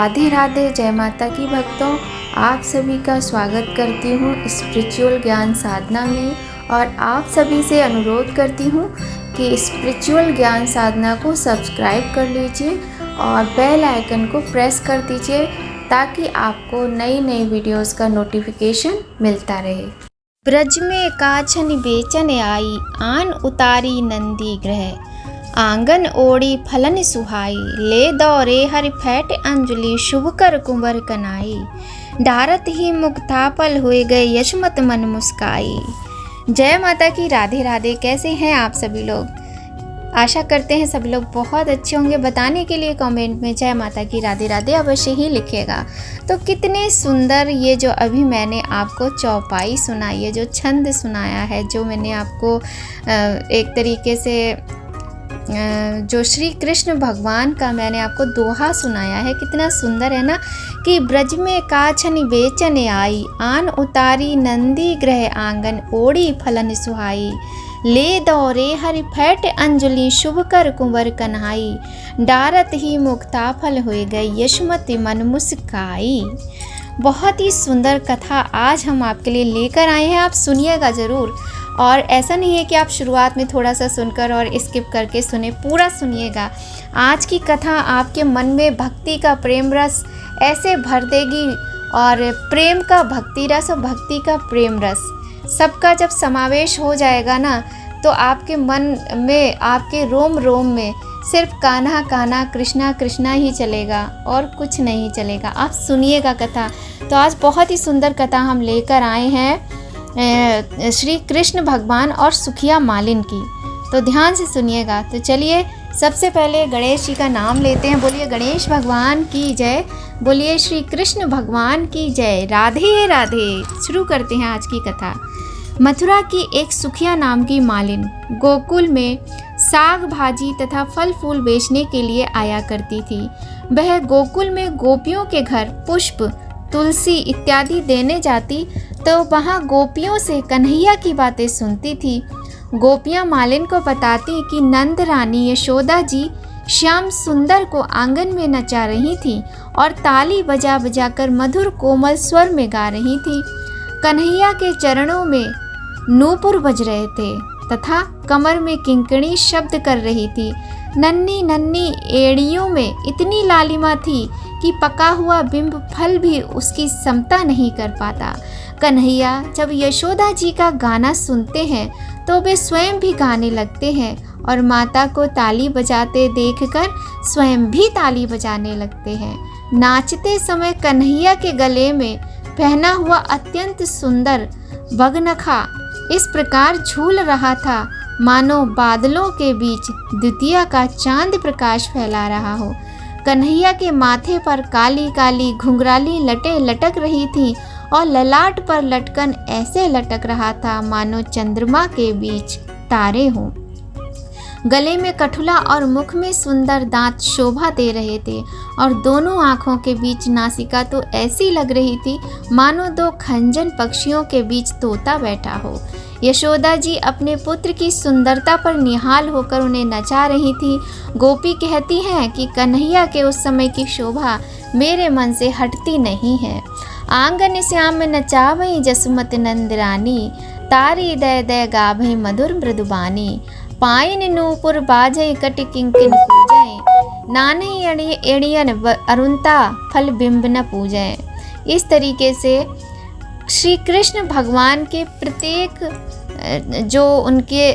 राधे राधे, जय माता की भक्तों। आप सभी का स्वागत करती हूँ स्पिरिचुअल ज्ञान साधना में और आप सभी से अनुरोध करती हूँ कि स्पिरिचुअल ज्ञान साधना को सब्सक्राइब कर लीजिए और बेल आइकन को प्रेस कर दीजिए ताकि आपको नई नई वीडियोस का नोटिफिकेशन मिलता रहे। ब्रज में काछन बेचन आई, आन उतारी नंदी ग्रह। आंगन ओढ़ी फलन सुहाई, ले दौरे हरि फैट अंजलि, शुभ कर कुंवर कनाई। डारत ही मुक्तापल हुए गए, यशमत मन मुस्काई। जय माता की, राधे राधे। कैसे हैं आप सभी लोग? आशा करते हैं सब लोग बहुत अच्छे होंगे। बताने के लिए कमेंट में जय माता की, राधे राधे अवश्य ही लिखिएगा। तो कितने सुंदर ये जो अभी मैंने आपको चौपाई सुनाई है, जो छंद सुनाया है, जो मैंने आपको एक तरीके से जो श्री कृष्ण भगवान का मैंने आपको दोहा सुनाया है, कितना सुंदर है ना। कि ब्रज में काछन बेचन आई, आन उतारी नंदी ग्रह। आंगन ओढ़ी फलन सुहाई, ले दौरे हरि फैट अंजलि, शुभ कर कुंवर कन्हाई। डारत ही मुक्ता फल हुए गए, यशमति मन मुस्काई। बहुत ही सुंदर कथा आज हम आपके लिए लेकर आए हैं। आप सुनिएगा ज़रूर, और ऐसा नहीं है कि आप शुरुआत में थोड़ा सा सुनकर और स्किप करके सुने, पूरा सुनिएगा। आज की कथा आपके मन में भक्ति का प्रेम रस ऐसे भर देगी, और प्रेम का भक्ति रस और भक्ति का प्रेम रस सबका जब समावेश हो जाएगा ना, तो आपके मन में, आपके रोम रोम में सिर्फ कान्हा कान्हा, कृष्णा कृष्णा ही चलेगा और कुछ नहीं चलेगा। आप सुनिएगा कथा। तो आज बहुत ही सुंदर कथा हम लेकर आए हैं श्री कृष्ण भगवान और सुखिया मालिन की। तो ध्यान से सुनिएगा। तो चलिए सबसे पहले गणेश जी का नाम लेते हैं। बोलिए गणेश भगवान की जय, बोलिए श्री कृष्ण भगवान की जय। राधे राधे। शुरू करते हैं आज की कथा। मथुरा की एक सुखिया नाम की मालिन गोकुल में साग भाजी तथा फल फूल बेचने के लिए आया करती थी। वह गोकुल में गोपियों के घर पुष्प, तुलसी इत्यादि देने जाती तो वहाँ गोपियों से कन्हैया की बातें सुनती थी। गोपियाँ मालिन को बताती कि नंद रानी यशोदा जी श्याम सुंदर को आंगन में नचा रही थी और ताली बजा बजा कर मधुर कोमल स्वर में गा रही थी। कन्हैया के चरणों में नूपुर बज रहे थे तथा कमर में किंकणी शब्द कर रही थी। नन्ही नन्ही एड़ियों में इतनी लालिमा थी कि पका हुआ बिंब फल भी उसकी समता नहीं कर पाता। कन्हैया जब यशोदा जी का गाना सुनते हैं तो वे स्वयं भी गाने लगते हैं और माता को ताली बजाते देखकर स्वयं भी ताली बजाने लगते हैं। नाचते समय कन्हैया के गले में पहना हुआ अत्यंत सुंदर बगनखा इस प्रकार झूल रहा था मानो बादलों के बीच द्वितीया का चांद प्रकाश फैला रहा हो। कन्हैया के माथे पर काली काली घुंघराली लटें लटक रही थीं और ललाट पर लटकन ऐसे लटक रहा था मानो चंद्रमा के बीच तारे हों। गले में कठुला और मुख में सुंदर दांत शोभा दे रहे थे और दोनों आँखों के बीच नासिका तो ऐसी लग रही थी मानो दो खंजन पक्षियों के बीच तोता बैठा हो। यशोदा जी अपने पुत्र की सुंदरता पर निहाल होकर उन्हें नचा रही थी। गोपी कहती हैं कि कन्हैया के उस समय की शोभा मेरे मन से हटती नहीं है। आंगन श्याम में नचावई जसुमत नंद रानी, तारी दय दय गाभई मधुर मृदुबानी। पाइन नूपुर बाजई कटि किंकिन पूजय, नानई एड़ियन अरुणता फल बिंब न पूजय। इस तरीके से श्री कृष्ण भगवान के प्रत्येक जो उनके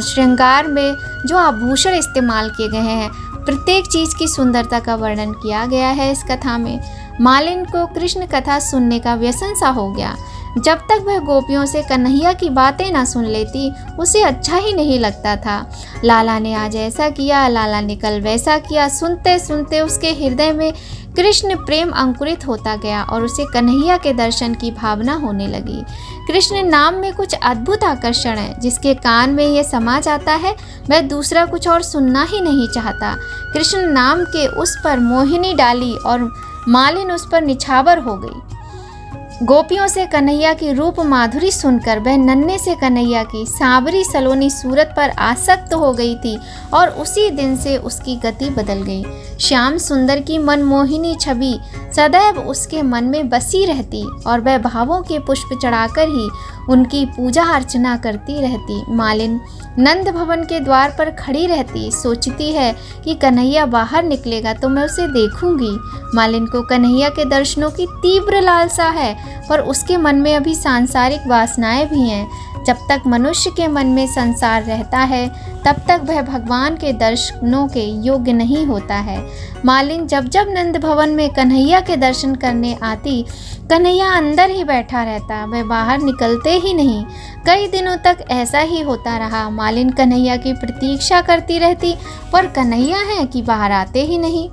श्रृंगार में जो आभूषण इस्तेमाल किए गए हैं, प्रत्येक चीज़ की सुंदरता का वर्णन किया गया है इस कथा में। मालिन को कृष्ण कथा सुनने का व्यसन सा हो गया। जब तक वह गोपियों से कन्हैया की बातें ना सुन लेती उसे अच्छा ही नहीं लगता था। लाला ने आज ऐसा किया, लाला ने कल वैसा किया। सुनते सुनते उसके हृदय में कृष्ण प्रेम अंकुरित होता गया और उसे कन्हैया के दर्शन की भावना होने लगी। कृष्ण नाम में कुछ अद्भुत आकर्षण है। जिसके कान में ये समा जाता है वह दूसरा कुछ और सुनना ही नहीं चाहता। कृष्ण नाम के उस पर मोहिनी डाली और मालिन उस पर निछावर हो गई। गोपियों से कन्हैया की रूप माधुरी सुनकर वह नन्हे से कन्हैया की सांवरी सलोनी सूरत पर आसक्त हो गई थी और उसी दिन से उसकी गति बदल गई। श्याम सुंदर की मनमोहिनी छवि सदैव उसके मन में बसी रहती और वह भावों के पुष्प चढ़ाकर ही उनकी पूजा अर्चना करती रहती। मालिन नंद भवन के द्वार पर खड़ी रहती, सोचती है कि कन्हैया बाहर निकलेगा तो मैं उसे देखूंगी। मालिन को कन्हैया के दर्शनों की तीव्र लालसा है, पर उसके मन में अभी सांसारिक वासनाएं भी हैं। जब तक मनुष्य के मन में संसार रहता है तब तक वह भगवान के दर्शनों के योग्य नहीं होता है। मालिन जब जब नंद भवन में कन्हैया के दर्शन करने आती, कन्हैया अंदर ही बैठा रहता, वह बाहर निकलते ही नहीं। कई दिनों तक ऐसा ही होता रहा। मालिन कन्हैया की प्रतीक्षा करती रहती, पर कन्हैया है कि बाहर आते ही नहीं।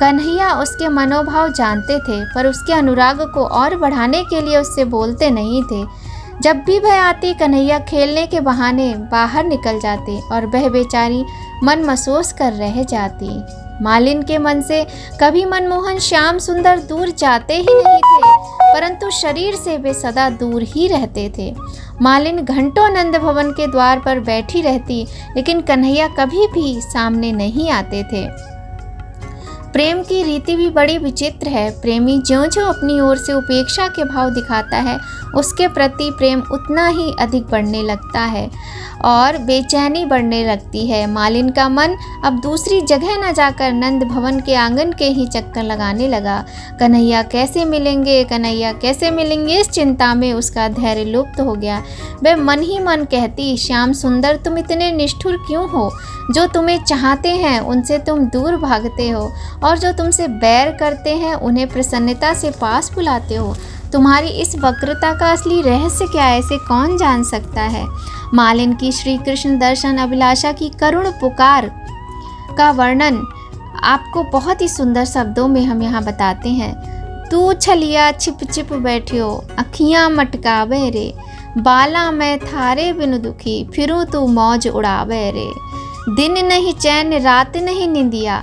कन्हैया उसके मनोभाव जानते थे, पर उसके अनुराग को और बढ़ाने के लिए उससे बोलते नहीं थे। जब भी वह आती, कन्हैया खेलने के बहाने बाहर निकल जाते और वह बेचारी मन महसूस कर रह जाती। मालिन के मन से कभी मनमोहन श्याम सुंदर दूर जाते ही नहीं थे, परंतु शरीर से वे सदा दूर ही रहते थे। मालिन घंटों नंद भवन के द्वार पर बैठी रहती, लेकिन कन्हैया कभी भी सामने नहीं आते थे। प्रेम की रीति भी बड़ी विचित्र है। प्रेमी ज्यों-ज्यों अपनी ओर से उपेक्षा के भाव दिखाता है, उसके प्रति प्रेम उतना ही अधिक बढ़ने लगता है और बेचैनी बढ़ने लगती है। मालिन का मन अब दूसरी जगह न जाकर नंद भवन के आंगन के ही चक्कर लगाने लगा। कन्हैया कैसे मिलेंगे, कन्हैया कैसे मिलेंगे, इस चिंता में उसका धैर्य लुप्त हो गया। वह मन ही मन कहती, श्याम सुंदर तुम इतने निष्ठुर क्यों हो? जो तुम्हें चाहते हैं उनसे तुम दूर भागते हो और जो तुमसे बैर करते हैं उन्हें प्रसन्नता से पास बुलाते हो। तुम्हारी इस वक्रता का असली रहस्य क्या है, इसे कौन जान सकता है? मालिन की श्री कृष्ण दर्शन अभिलाषा की करुण पुकार का वर्णन आपको बहुत ही सुंदर शब्दों में हम यहाँ बताते हैं। तू छलिया छिप छिप बैठियो, अखियाँ मटकावे रे, बाला मैं थारे बिनु दुखी, फिरूँ तू मौज उड़ावे रे। दिन नहीं चैन रात नहीं निंदिया,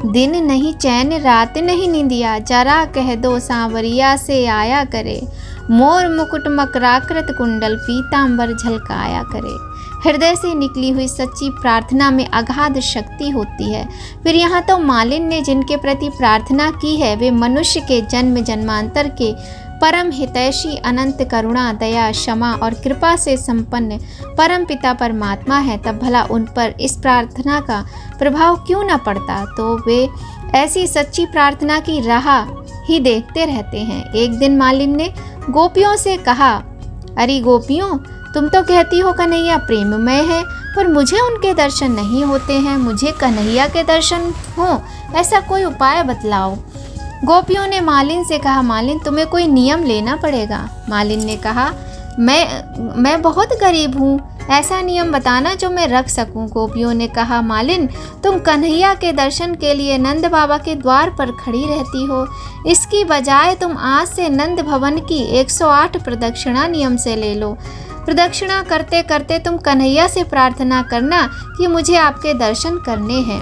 दिन नहीं चैन रात नहीं निंदिया, जरा कह दो सांवरिया से आया करे, मोर मुकुट मकराकृत कुंडल पीतांबर झलकाया करे। हृदय से निकली हुई सच्ची प्रार्थना में अगाध शक्ति होती है। फिर यहाँ तो मालिन ने जिनके प्रति प्रार्थना की है वे मनुष्य के जन्म जन्मांतर के परम हितैषी, अनंत करुणा, दया, क्षमा और कृपा से संपन्न परम पिता परमात्मा है। तब भला उन पर इस प्रार्थना का प्रभाव क्यों न पड़ता? तो वे ऐसी सच्ची प्रार्थना की राह ही देखते रहते हैं। एक दिन मालिन ने गोपियों से कहा, अरे गोपियों, तुम तो कहती हो कन्हैया प्रेममय है, पर मुझे उनके दर्शन नहीं होते हैं। मुझे कन्हैया के दर्शन हो, ऐसा कोई उपाय बतलाओ। गोपियों ने मालिन से कहा, मालिन तुम्हें कोई नियम लेना पड़ेगा। मालिन ने कहा, मैं बहुत गरीब हूँ, ऐसा नियम बताना जो मैं रख सकूं। गोपियों ने कहा, मालिन तुम कन्हैया के दर्शन के लिए नंद बाबा के द्वार पर खड़ी रहती हो, इसकी बजाय तुम आज से नंद भवन की 108 प्रदक्षिणा नियम से ले लो। प्रदक्षिणा करते करते तुम कन्हैया से प्रार्थना करना कि मुझे आपके दर्शन करने हैं।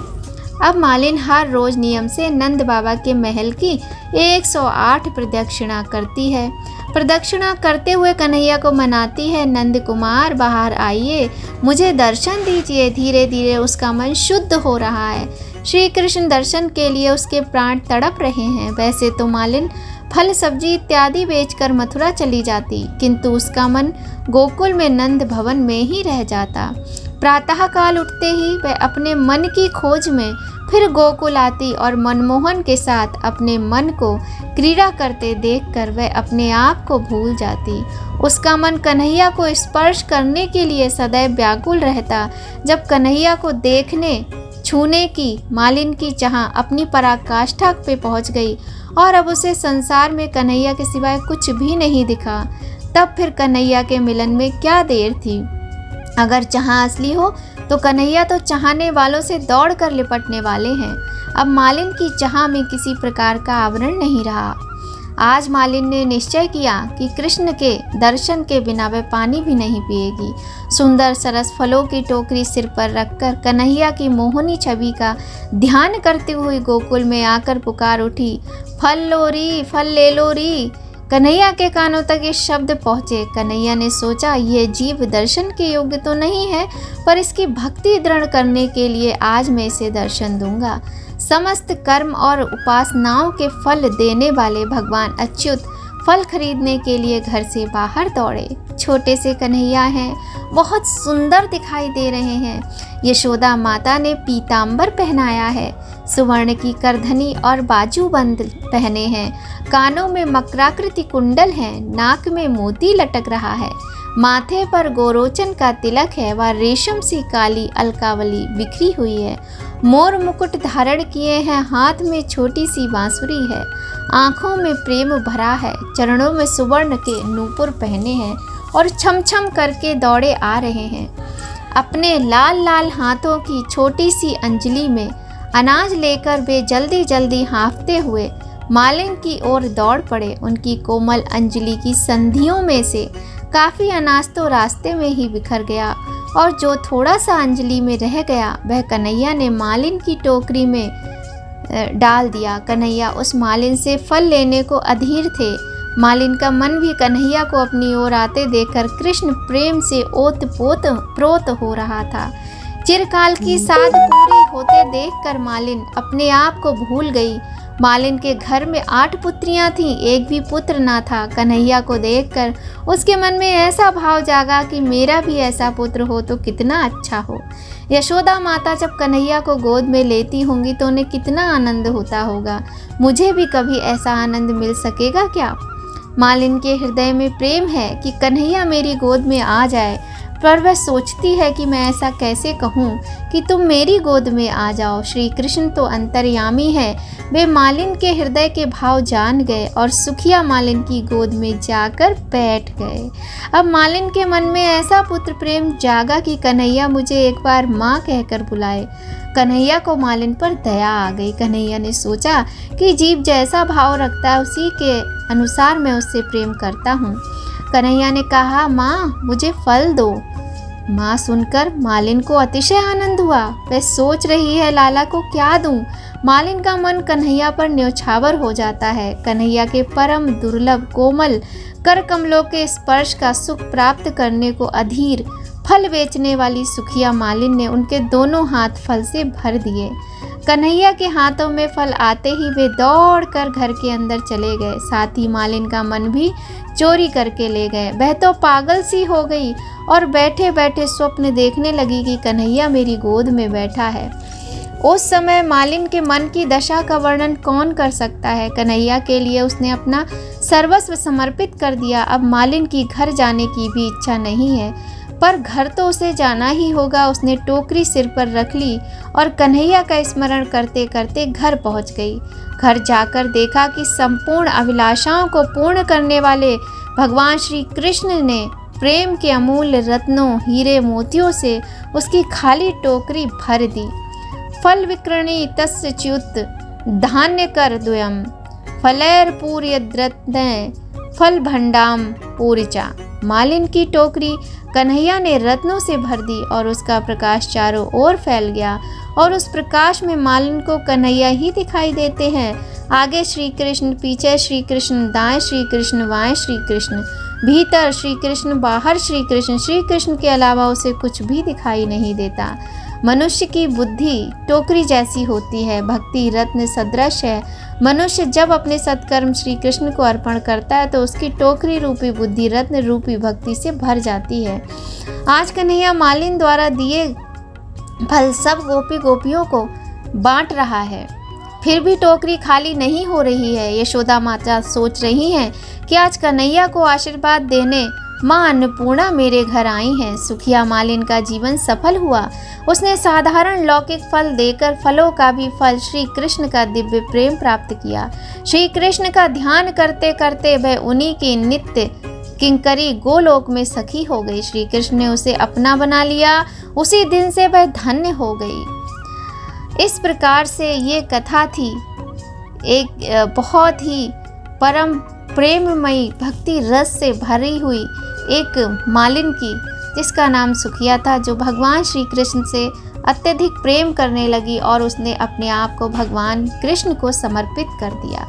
अब मालिन हर रोज नियम से नंद बाबा के महल की 108 प्रदक्षिणा करती है। प्रदक्षिणा करते हुए कन्हैया को मनाती है, नंद कुमार बाहर आइए, मुझे दर्शन दीजिए। धीरे धीरे उसका मन शुद्ध हो रहा है। श्री कृष्ण दर्शन के लिए उसके प्राण तड़प रहे हैं। वैसे तो मालिन फल सब्जी इत्यादि बेचकर मथुरा चली जाती, किंतु उसका मन गोकुल में नंद भवन में ही रह जाता। प्रातः काल उठते ही वह अपने मन की खोज में फिर गोकुल आती और मनमोहन के साथ अपने मन को क्रीड़ा करते देखकर वह अपने आप को भूल जाती। उसका मन कन्हैया को स्पर्श करने के लिए सदैव व्याकुल रहता। जब कन्हैया को देखने छूने की मालिन की चाह अपनी पराकाष्ठा पे पहुंच गई और अब उसे संसार में कन्हैया के सिवाय कुछ भी नहीं दिखा, तब फिर कन्हैया के मिलन में क्या देर थी। अगर चाह असली हो तो कन्हैया तो चाहने वालों से दौड़ कर लिपटने वाले हैं। अब मालिन की चाह में किसी प्रकार का आवरण नहीं रहा। आज मालिन ने निश्चय किया कि कृष्ण के दर्शन के बिना वह पानी भी नहीं पिएगी। सुंदर सरस फलों की टोकरी सिर पर रखकर कन्हैया की मोहनी छवि का ध्यान करते हुए गोकुल में आकर पुकार उठी, फल लो री, फल ले लो री। कन्हैया के कानों तक ये शब्द पहुँचे। कन्हैया ने सोचा, ये जीव दर्शन के योग्य तो नहीं है, पर इसकी भक्ति दृढ़ करने के लिए आज मैं इसे दर्शन दूंगा। समस्त कर्म और उपासनाओं के फल देने वाले भगवान अच्युत फल खरीदने के लिए घर से बाहर दौड़े। छोटे से कन्हैया हैं, बहुत सुंदर दिखाई दे रहे हैं। यशोदा माता ने पीतांबर पहनाया है, सुवर्ण की करधनी और बाजूबंद पहने हैं, कानों में मकराकृति कुंडल हैं, नाक में मोती लटक रहा है, माथे पर गोरोचन का तिलक है व रेशम सी काली अलकावली बिखरी हुई है। मोर मुकुट धारण किए हैं, हाथ में छोटी सी बांसुरी है, आँखों में प्रेम भरा है, चरणों में सुवर्ण के नूपुर पहने हैं और छम छम करके दौड़े आ रहे हैं। अपने लाल लाल हाथों की छोटी सी अंजलि में अनाज लेकर वे जल्दी जल्दी हाँफते हुए मालिन की ओर दौड़ पड़े। उनकी कोमल अंजलि की संधियों में से काफ़ी अनाज तो रास्ते में ही बिखर गया और जो थोड़ा सा अंजलि में रह गया वह कन्हैया ने मालिन की टोकरी में डाल दिया। कन्हैया उस मालिन से फल लेने को अधीर थे। मालिन का मन भी कन्हैया को अपनी ओर आते देखकर कृष्ण प्रेम से ओत पोत प्रोत हो रहा था। चिरकाल की साध पूरी होते देखकर मालिन अपने आप को भूल गई। मालिन के घर में 8 पुत्रियां थीं, एक भी पुत्र ना था। कन्हैया को देखकर उसके मन में ऐसा भाव जागा कि मेरा भी ऐसा पुत्र हो तो कितना अच्छा हो। यशोदा माता जब कन्हैया को गोद में लेती होंगी तो उन्हें कितना आनंद होता होगा। मुझे भी कभी ऐसा आनंद मिल सकेगा क्या? मालिन के हृदय में प्रेम है कि कन्हैया मेरी गोद में आ जाए, पर वह सोचती है कि मैं ऐसा कैसे कहूँ कि तुम मेरी गोद में आ जाओ। श्री कृष्ण तो अंतर्यामी है। वे मालिन के हृदय के भाव जान गए और सुखिया मालिन की गोद में जाकर बैठ गए। अब मालिन के मन में ऐसा पुत्र प्रेम जागा कि कन्हैया मुझे एक बार माँ कहकर बुलाए। कन्हैया को मालिन पर दया आ गई। कन्हैया ने सोचा कि जीव जैसा भाव रखता है उसी के अनुसार मैं उससे प्रेम करता हूँ। कन्हैया ने कहा, माँ मुझे फल दो। माँ सुनकर मालिन को अतिशय आनंद हुआ। वह सोच रही है लाला को क्या दूं। मालिन का मन कन्हैया पर न्यौछावर हो जाता है। कन्हैया के परम दुर्लभ कोमल कर कमलों के स्पर्श का सुख प्राप्त करने को अधीर फल बेचने वाली सुखिया मालिन ने उनके दोनों हाथ फल से भर दिए। कन्हैया के हाथों में फल आते ही वे दौड़कर घर के अंदर चले गए। साथ ही मालिन का मन भी चोरी करके ले गए। वह तो पागल सी हो गई और बैठे बैठे स्वप्न देखने लगी कि कन्हैया मेरी गोद में बैठा है। उस समय मालिन के मन की दशा का वर्णन कौन कर सकता है। कन्हैया के लिए उसने अपना सर्वस्व समर्पित कर दिया। अब मालिन की घर जाने की भी इच्छा नहीं है, पर घर तो उसे जाना ही होगा। उसने टोकरी सिर पर रख ली और कन्हैया का स्मरण करते करते घर पहुंच गई। घर जाकर देखा कि संपूर्ण अभिलाषाओं को पूर्ण करने वाले भगवान श्री कृष्ण ने प्रेम के अमूल्य रत्नों हीरे मोतियों से उसकी खाली टोकरी भर दी। फल विक्रणी तस्य च्युत धान्य कर द्वयम फलैर पूर्यद्रत्न फल भंडाम पूरिचा। मालिन की टोकरी कन्हैया ने रत्नों से भर दी और उसका प्रकाश चारों ओर फैल गया और उस प्रकाश में मालिन को कन्हैया ही दिखाई देते हैं। आगे श्री कृष्ण, पीछे श्री कृष्ण, दाएं श्री कृष्ण, बाएं श्री कृष्ण, भीतर श्री कृष्ण, बाहर श्री कृष्ण। श्री कृष्ण के अलावा उसे कुछ भी दिखाई नहीं देता। मनुष्य की बुद्धि टोकरी जैसी होती है, भक्ति रत्न सदृश है। मनुष्य जब अपने सत्कर्म श्री कृष्ण को अर्पण करता है तो उसकी टोकरी रूपी बुद्धि रत्न रूपी भक्ति से भर जाती है। आज कन्हैया मालिन द्वारा दिए फल सब गोपी गोपियों को बांट रहा है, फिर भी टोकरी खाली नहीं हो रही है। यशोदा माता सोच रही हैं कि आज कन्हैया को आशीर्वाद देने माँ अन्नपूर्णा मेरे घर आई हैं। सुखिया मालिन का जीवन सफल हुआ। उसने साधारण लौकिक फल देकर फलों का भी फल श्री कृष्ण का दिव्य प्रेम प्राप्त किया। श्री कृष्ण का ध्यान करते करते वह उन्हीं की नित्य किंकरी गोलोक में सखी हो गई। श्री कृष्ण ने उसे अपना बना लिया। उसी दिन से वह धन्य हो गई। इस प्रकार से ये कथा थी एक बहुत ही परम प्रेममयी भक्ति रस से भरी हुई एक मालिन की, जिसका नाम सुखिया था, जो भगवान श्री कृष्ण से अत्यधिक प्रेम करने लगी और उसने अपने आप को भगवान कृष्ण को समर्पित कर दिया।